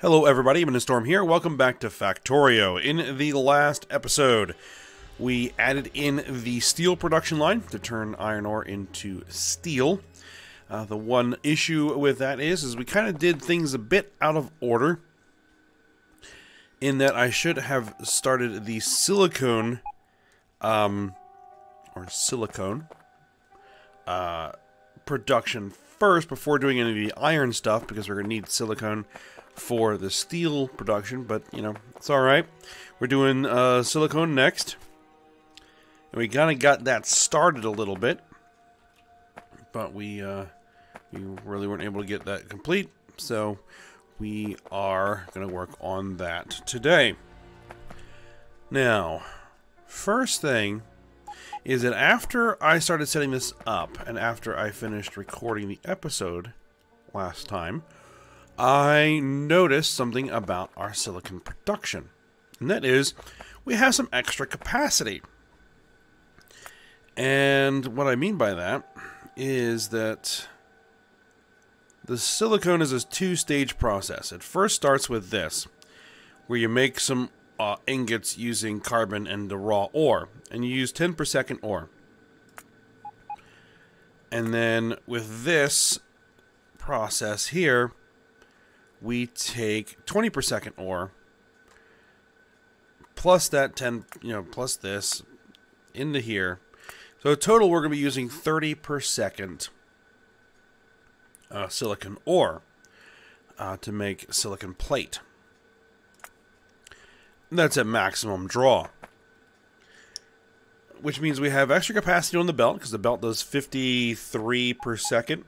Hello everybody, I'm in a storm here. Welcome back to Factorio. In the last episode, we added in the steel production line to turn iron ore into steel. The one issue with that is we kind of did things a bit out of order, in that I should have started the silicone, production first before doing any of the iron stuff, because we're going to need silicone for the steel production, but, you know, it's alright. We're doing silicone next. And we kind of got that started a little bit, but we really weren't able to get that complete, so we are going to work on that today. Now, first thing is that after I started setting this up, and after I finished recording the episode last time, I noticed something about our silicon production. And that is, we have some extra capacity. And what I mean by that is that the silicone is a two-stage process. It first starts with this, where you make some ingots using carbon and the raw ore. And you use 10 per second ore. And then with this process here, we take 20 per second ore, plus that 10, plus this, into here. So total, we're going to be using 30 per second silicon ore to make silicon plate. That's at maximum draw, which means we have extra capacity on the belt, because the belt does 53 per second.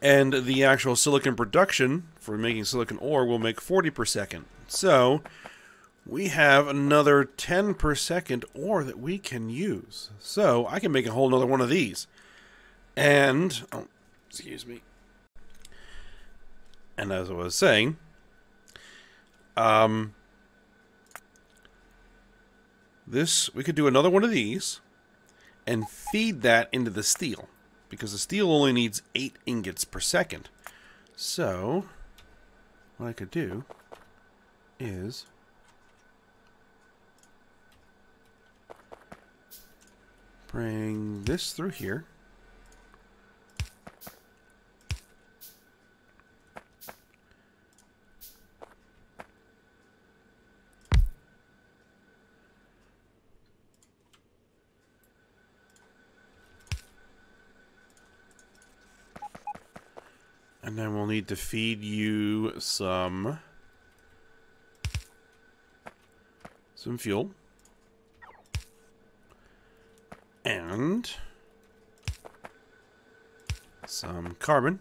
And the actual silicon production for making silicon ore will make 40 per second. So we have another 10 per second ore that we can use. So I can make a whole nother one of these. And, oh, excuse me. And as I was saying, we could do another one of these and feed that into the steel, because the steel only needs 8 ingots per second. So what I could do is bring this through here. And then we'll need to feed you some fuel. And some carbon.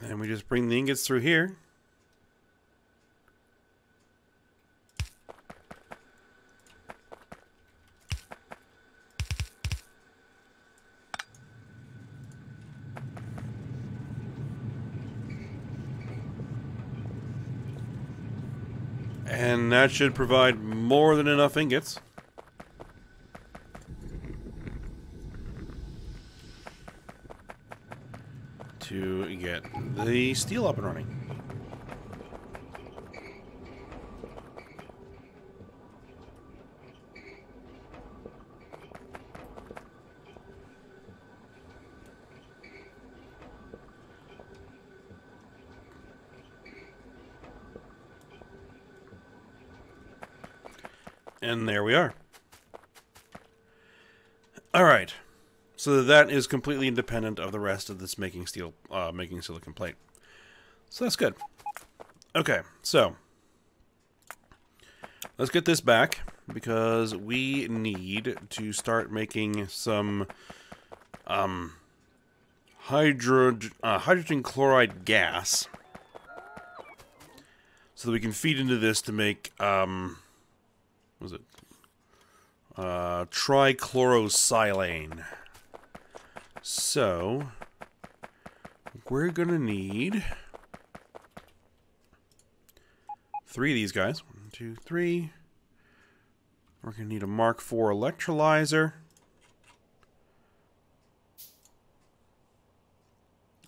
And we just bring the ingots through here. And that should provide more than enough ingots to get the steel up and running. And there we are. Alright. So that is completely independent of the rest of this making silicon plate. So that's good. Okay, so let's get this back, because we need to start making some hydrogen chloride gas, so that we can feed into this to make what was it? Trichlorosilane. So we're going to need 3 of these guys. 1, 2, 3. We're going to need a Mark IV electrolyzer.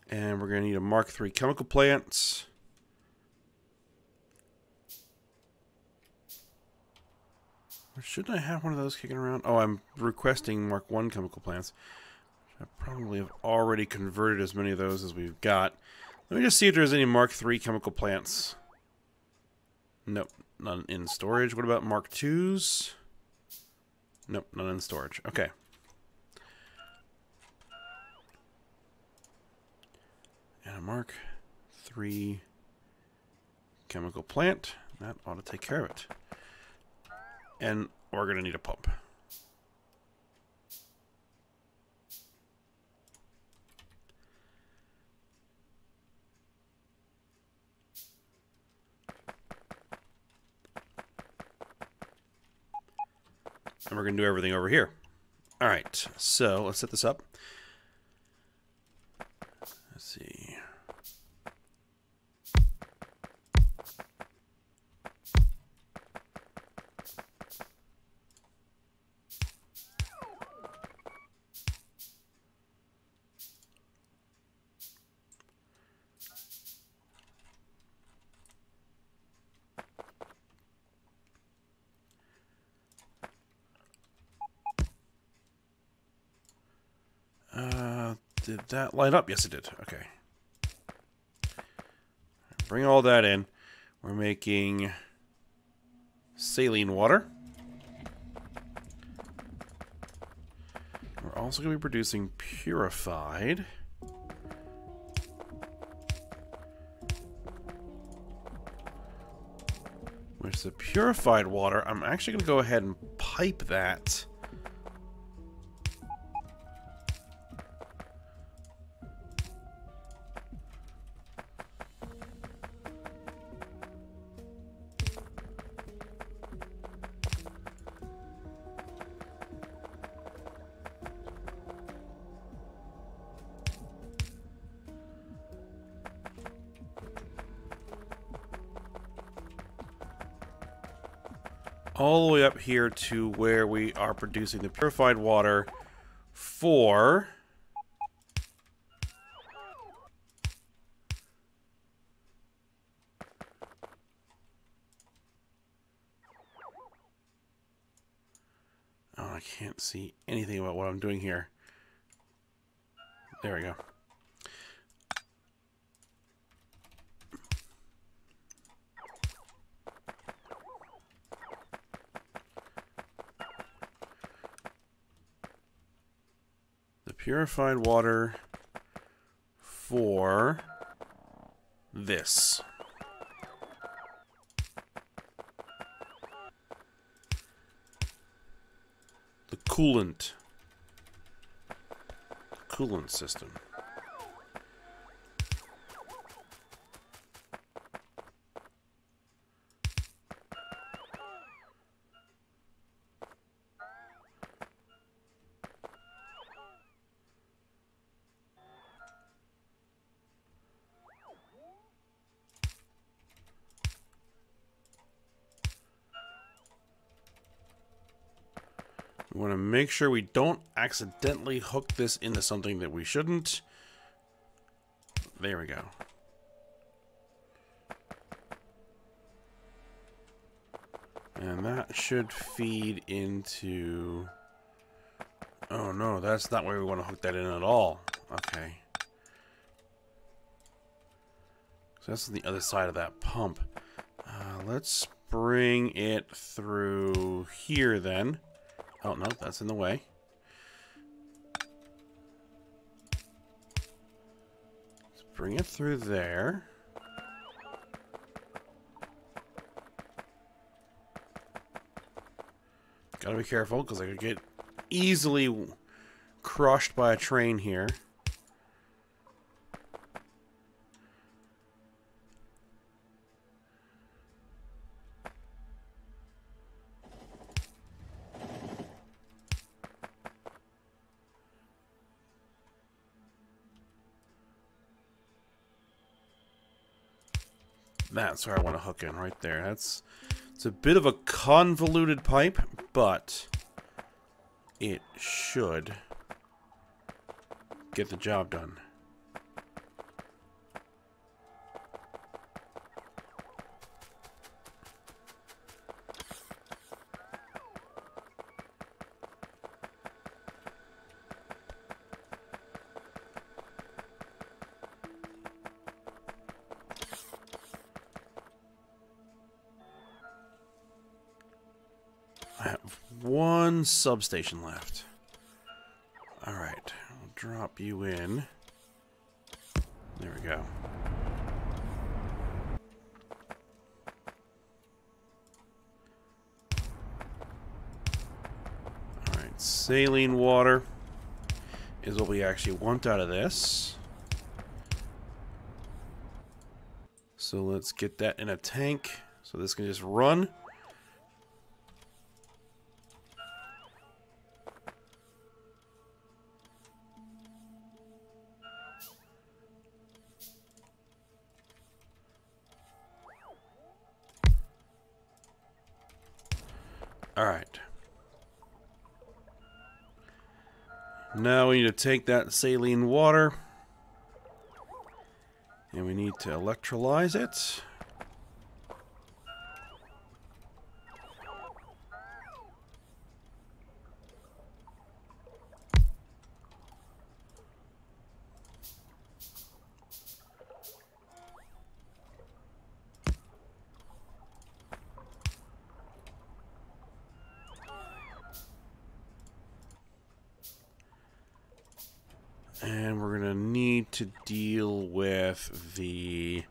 And we're going to need a Mark III chemical plant. Or shouldn't I have one of those kicking around? Oh, I'm requesting Mark I chemical plants. I probably have already converted as many of those as we've got. Let me just see if there's any Mark III chemical plants. Nope, none in storage. What about Mark IIs? Nope, none in storage. Okay. And a Mark III chemical plant. That ought to take care of it. And we're going to need a pump. And we're going to do everything over here. All right, so let's set this up. Let's see. Did that light up? Yes, it did. Okay. Bring all that in. We're making saline water. We're also going to be producing purified. Which the purified water, I'm actually going to go ahead and pipe that. All the way up here to where we are producing the purified water for I can't see anything about what I'm doing here. There we go. Purified water for this. The coolant system. We want to make sure we don't accidentally hook this into something that we shouldn't. There we go. And that should feed into... Oh no, that's not where we want to hook that in at all. Okay. So that's on the other side of that pump. Let's bring it through here then. Oh, no, that's in the way. Let's bring it through there. Gotta be careful, because I could get easily crushed by a train here. That's where I want to hook in, right there. It's a bit of a convoluted pipe, but it should get the job done. I have one substation left. Alright, I'll drop you in. There we go. Alright, saline water is what we actually want out of this. So let's get that in a tank so this can just run. Alright. Now we need to take that saline water and we need to electrolyze it. And we're going to need to deal with the...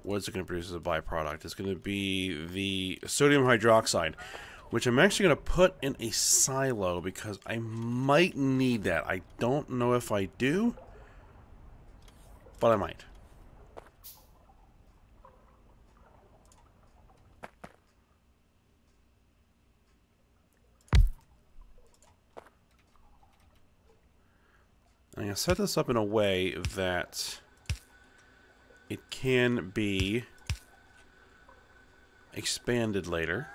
What's it going to produce as a byproduct? It's going to be the sodium hydroxide, which I'm actually going to put in a silo because I might need that. I don't know if I do, but I might. I'm going to set this up in a way that it can be expanded later.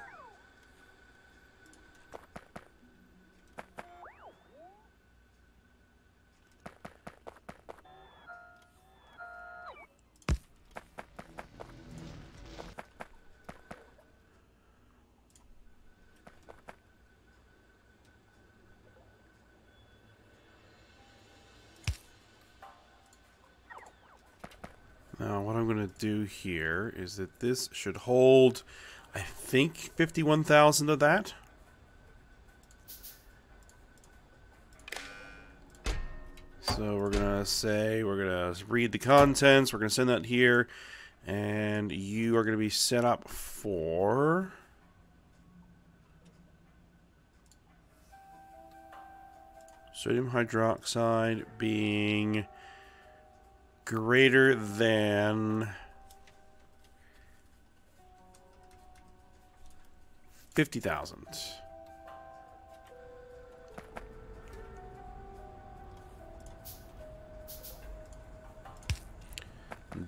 Now, what I'm going to do here is that this should hold, I think, 51,000 of that. So we're going to say, we're going to read the contents, we're going to send that here, and you are going to be set up for... sodium hydroxide being... greater than 50,000.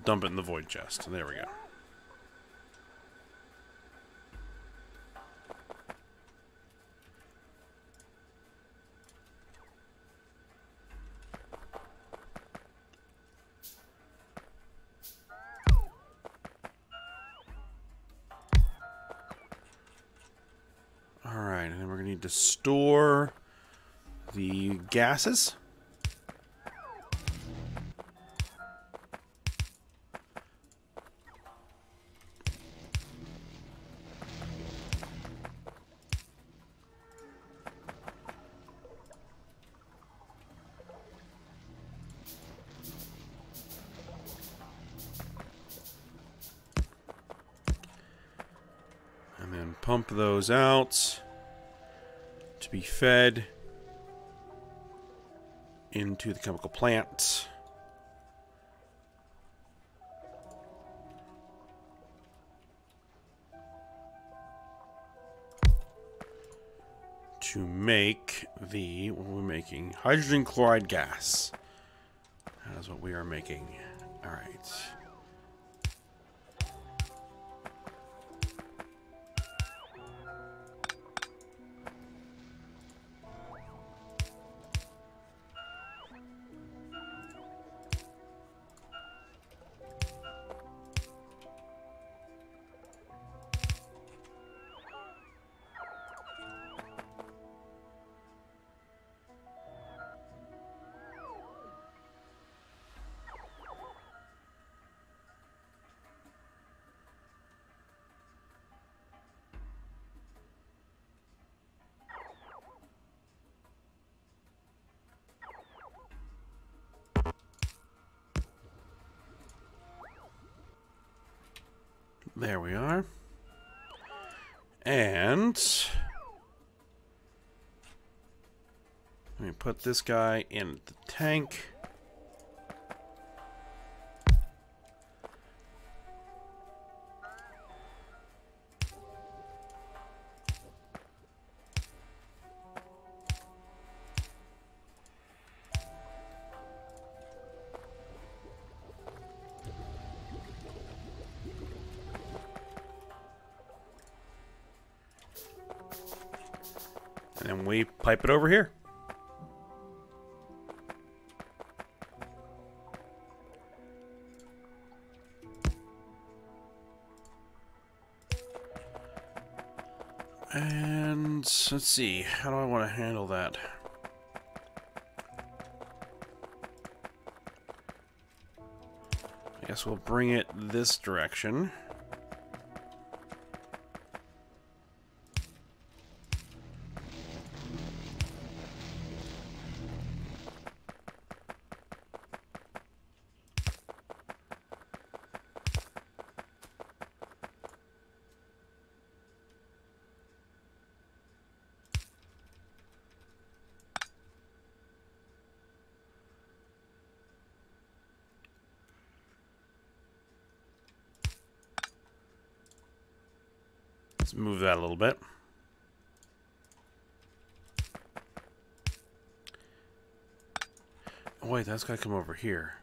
Dump it in the void chest. There we go. Alright, and then we're going to need to store the gases. And then pump those out to be fed into the chemical plant. To make the, what are we making? Hydrogen chloride gas. That's what we are making. All right. There we are. And let me put this guy in the tank. And then we pipe it over here. And let's see, how do I want to handle that? I guess we'll bring it this direction. Let's move that a little bit. Oh wait, that's gotta come over here.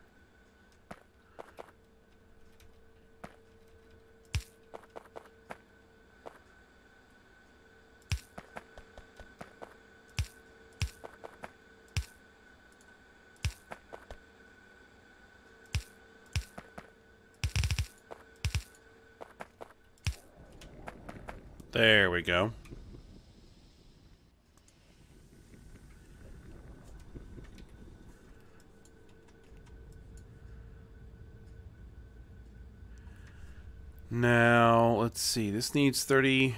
There we go. Now, let's see. This needs 30.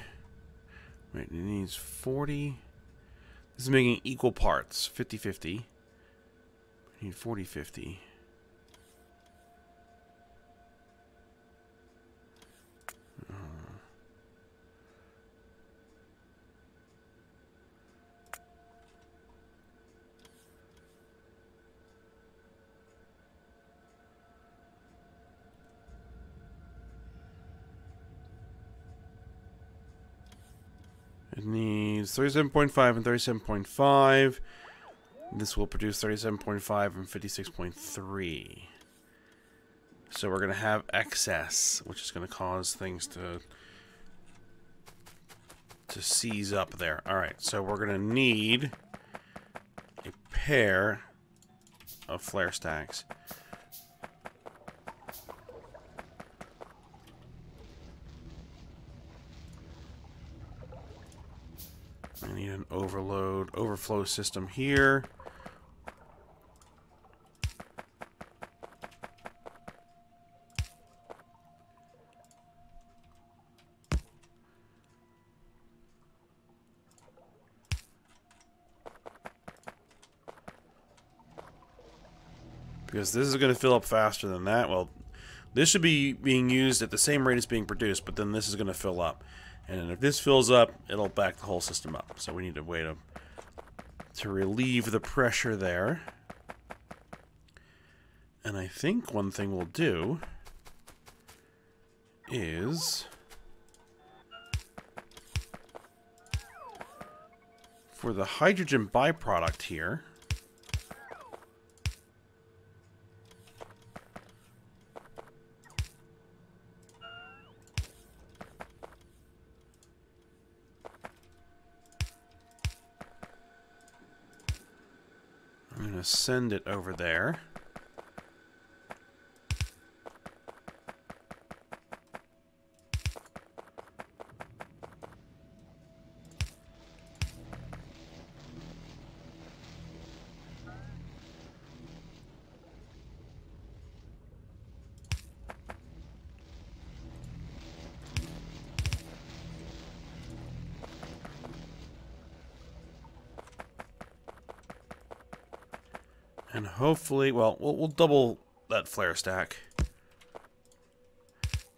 Wait, it needs 40. This is making equal parts. 50-50. I need 40-50. It needs 37.5 and 37.5. This will produce 37.5 and 56.3. So we're going to have excess, which is going to cause things to seize up there. Alright, so we're going to need a pair of flare stacks. I need an overflow system here. Because this is going to fill up faster than that. Well, this should be being used at the same rate as being produced, but then this is going to fill up. And if this fills up, it'll back the whole system up. So we need a way to relieve the pressure there. And I think one thing we'll do is for the hydrogen byproduct here, I'm going to send it over there. And hopefully, well, we'll double that flare stack.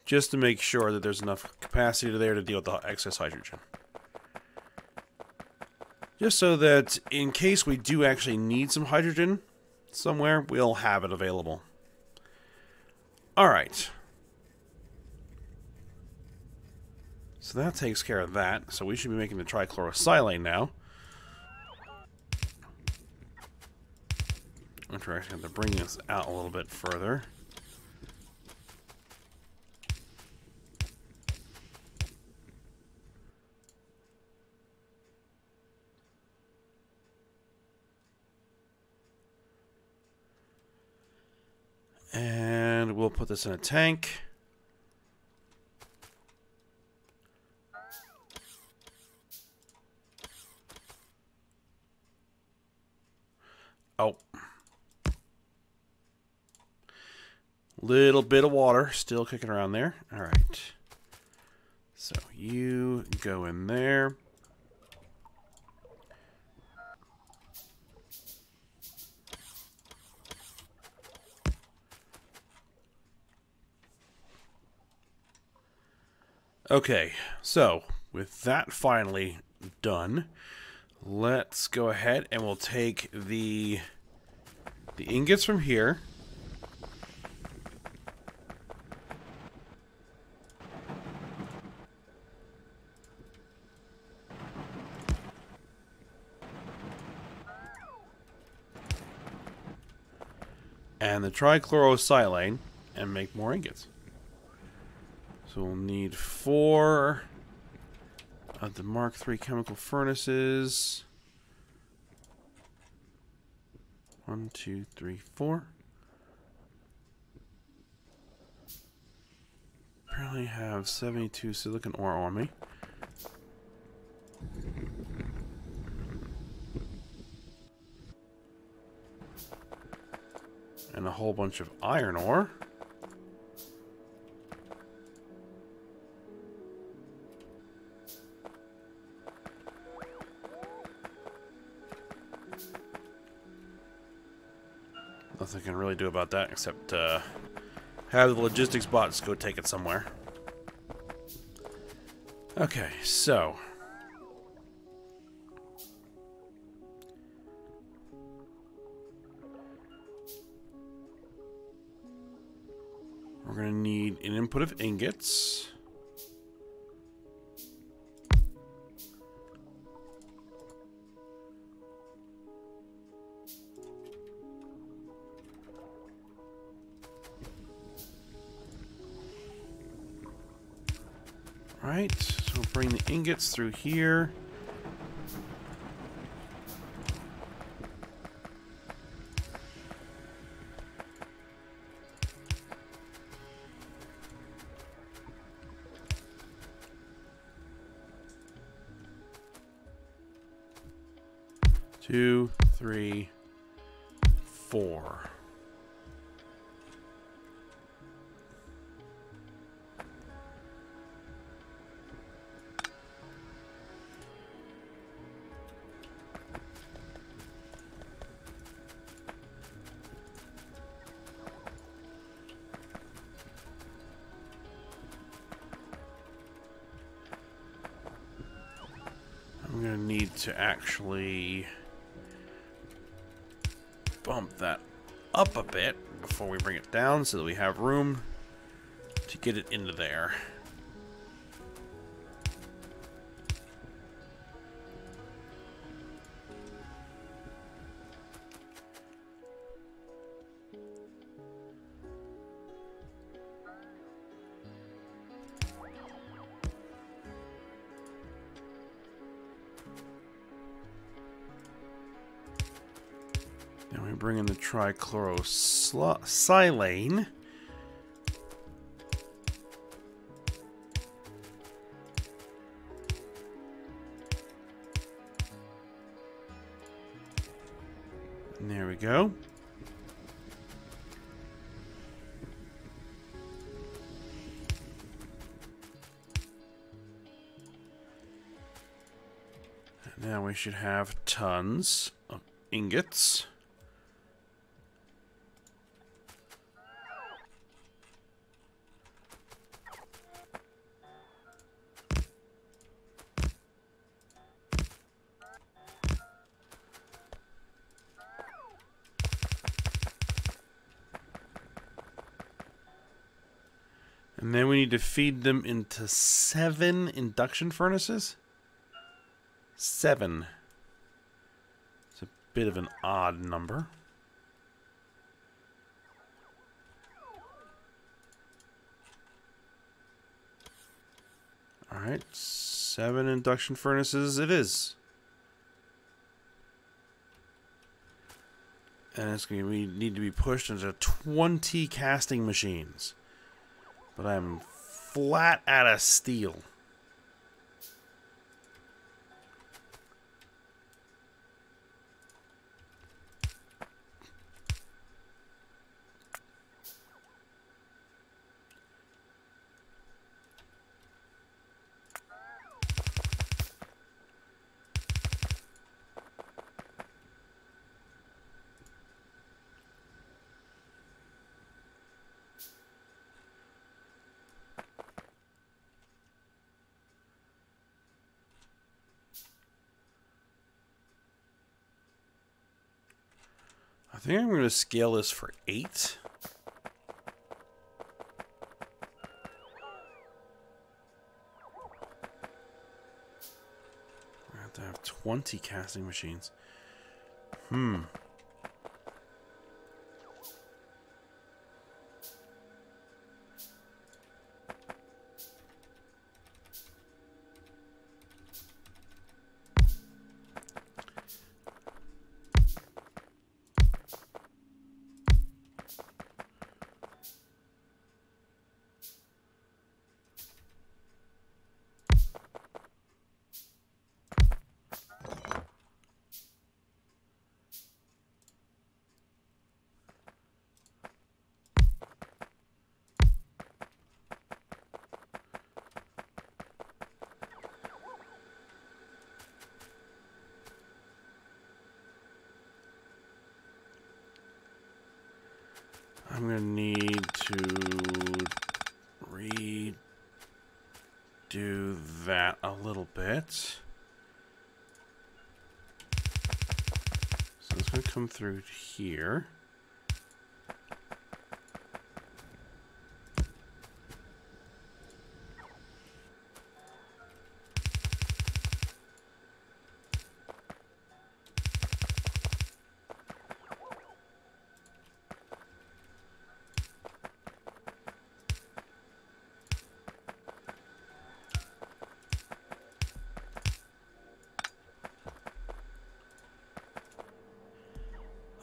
Just to make sure that there's enough capacity there to deal with the excess hydrogen. Just so that in case we do actually need some hydrogen somewhere, we'll have it available. Alright. So that takes care of that. So we should be making the trichlorosilane now. Which we're actually going to bring this out a little bit further. And we'll put this in a tank. Oh. Little bit of water still kicking around there. All right. So you go in there. Okay, so with that finally done, let's go ahead and we'll take the ingots from here. And the trichlorosilane and make more ingots. So we'll need 4 of the Mark III chemical furnaces. 1, 2, 3, 4. Apparently have 72 silicon ore on me. And a whole bunch of iron ore. Nothing I can really do about that except have the logistics bots go take it somewhere. Okay, so we're going to need an input of ingots. Right, so we'll bring the ingots through here. Two, 3, 4. I'm going to need to actually bump that up a bit before we bring it down so that we have room to get it into there. Then we bring in the trichlorosilane. And there we go. And now we should have tons of ingots. And then we need to feed them into 7 induction furnaces. 7. It's a bit of an odd number. Alright, 7 induction furnaces it is. And it's going to need to be pushed into 20 casting machines. But I'm flat out of steel. I think I'm going to scale this for 8. I have to have 20 casting machines. I'm going to need to redo that a little bit. So it's going to come through here.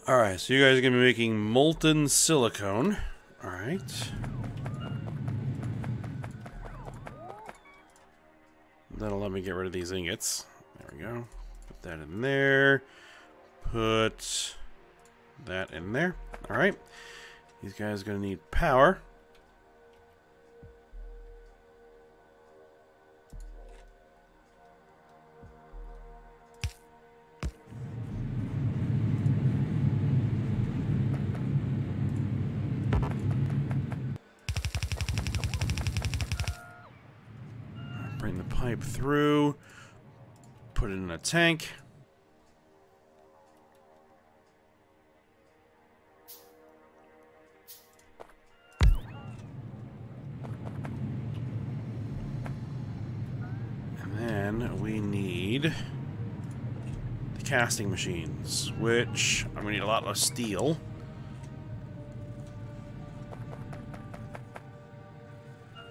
Alright, so you guys are going to be making molten silicone. Alright. That'll let me get rid of these ingots. There we go. Put that in there. Put that in there. Alright. These guys are going to need power. Bring the pipe through, put it in a tank. And then we need the casting machines, which I'm going to need a lot less steel.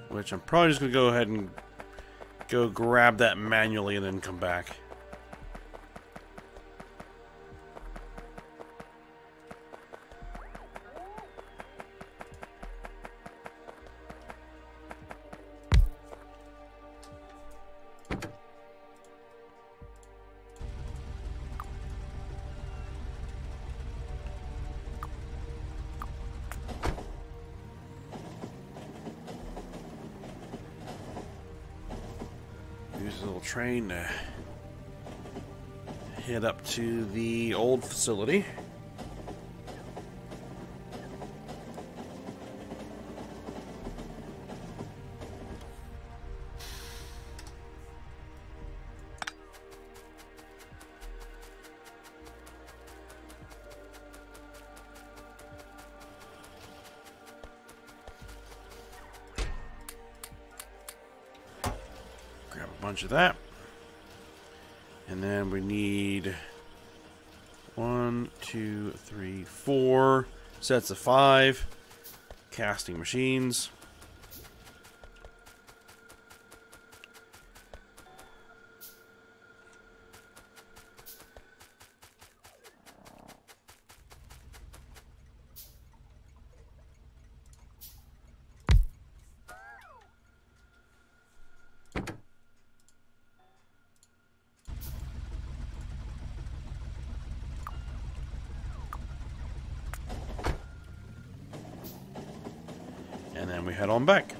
Which I'm probably just going to go ahead and go grab that manually and then come back. a little train to head up to the old facility. Grab a bunch of that. And then we need 1, 2, 3, 4 sets of 5 casting machines. And then we head on back.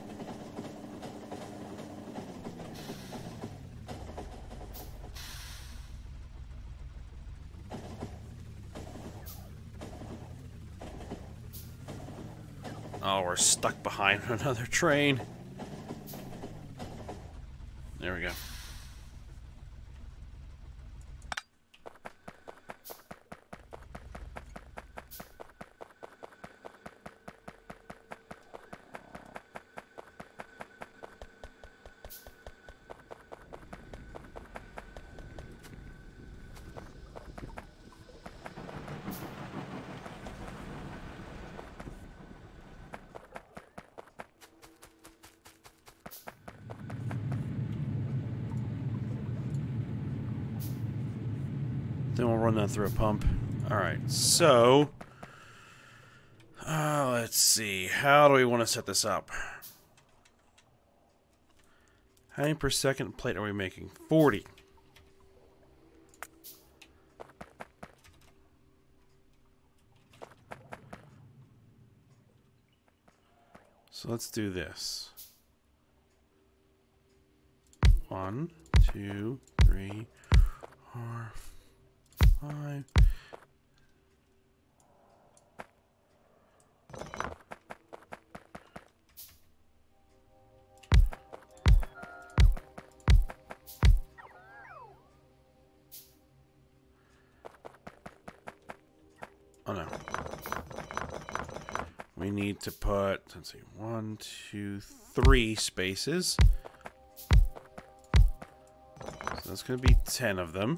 Oh, we're stuck behind another train. There we go. Then we'll run that through a pump. Alright, so... let's see. How do we want to set this up? How many per second plate are we making? 40. So let's do this. 1, 2, 3, 4, 5. Oh no. We need to put, let's see, 1, 2, 3 spaces. So that's going to be 10 of them.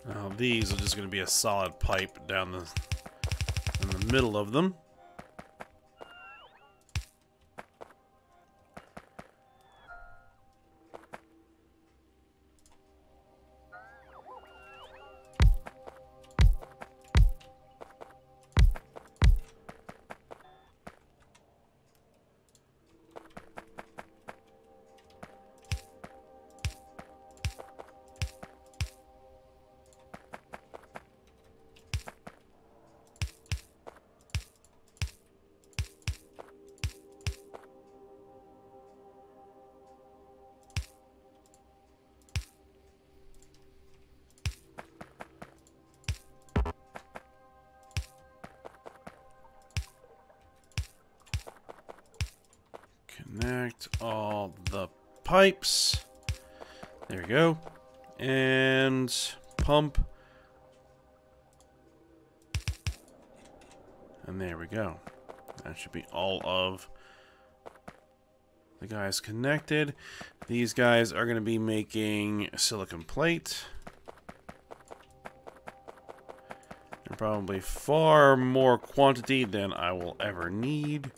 Now these are just going to be a solid pipe down in the middle of them. Connect all the pipes. There we go. And pump. And there we go. That should be all of the guys connected. These guys are going to be making silicon plate. And probably far more quantity than I will ever need.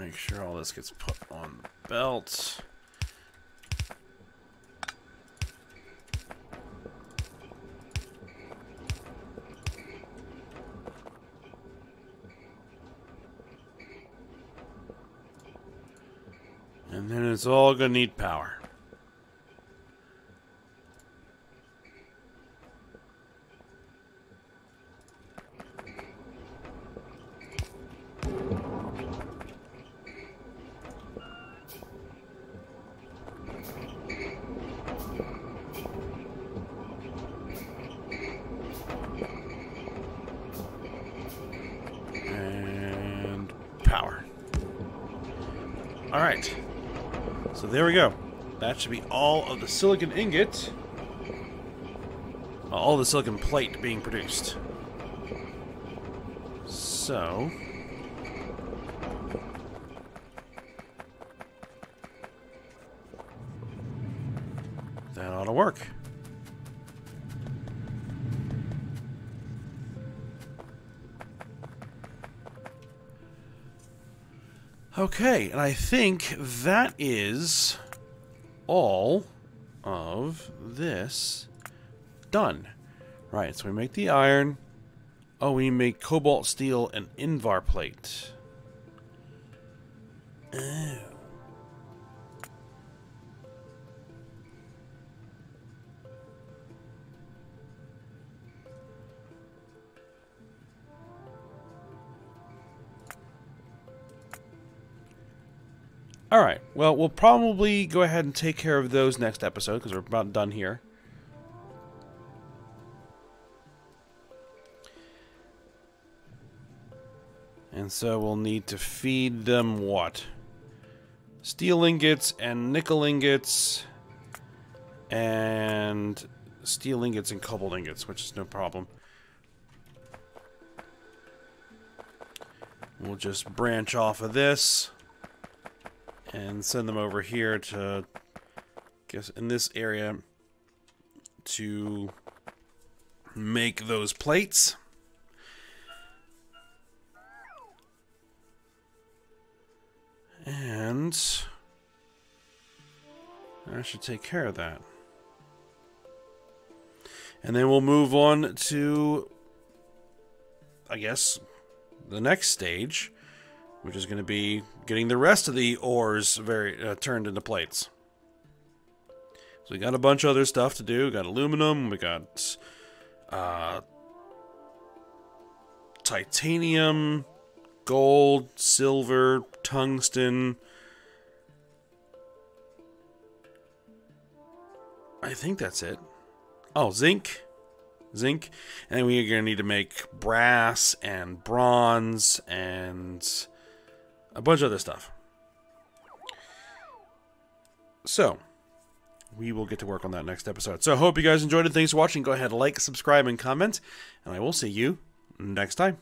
Make sure all this gets put on the belt. And then it's all going to need power. And power. All right. So there we go. That should be all of the silicon ingot, all the silicon plate being produced. So that ought to work. Okay, and I think that is all of this done. Right, so we make the iron. Oh, we make cobalt steel and Invar plate. Oh. Alright, well, we'll probably go ahead and take care of those next episode, because we're about done here. And so we'll need to feed them what? Steel ingots and nickel ingots, and steel ingots and cobalt ingots, which is no problem. We'll just branch off of this and send them over here to, guess, in this area to make those plates. And I should take care of that. And then we'll move on to, I guess, the next stage, which is going to be getting the rest of the ores turned into plates. So we got a bunch of other stuff to do. We got aluminum. We got titanium, gold, silver, tungsten. I think that's it. Oh, zinc. And then we're going to need to make brass and bronze and a bunch of other stuff. So, we will get to work on that next episode. So, I hope you guys enjoyed it. Thanks for watching. Go ahead, like, subscribe, and comment. And I will see you next time.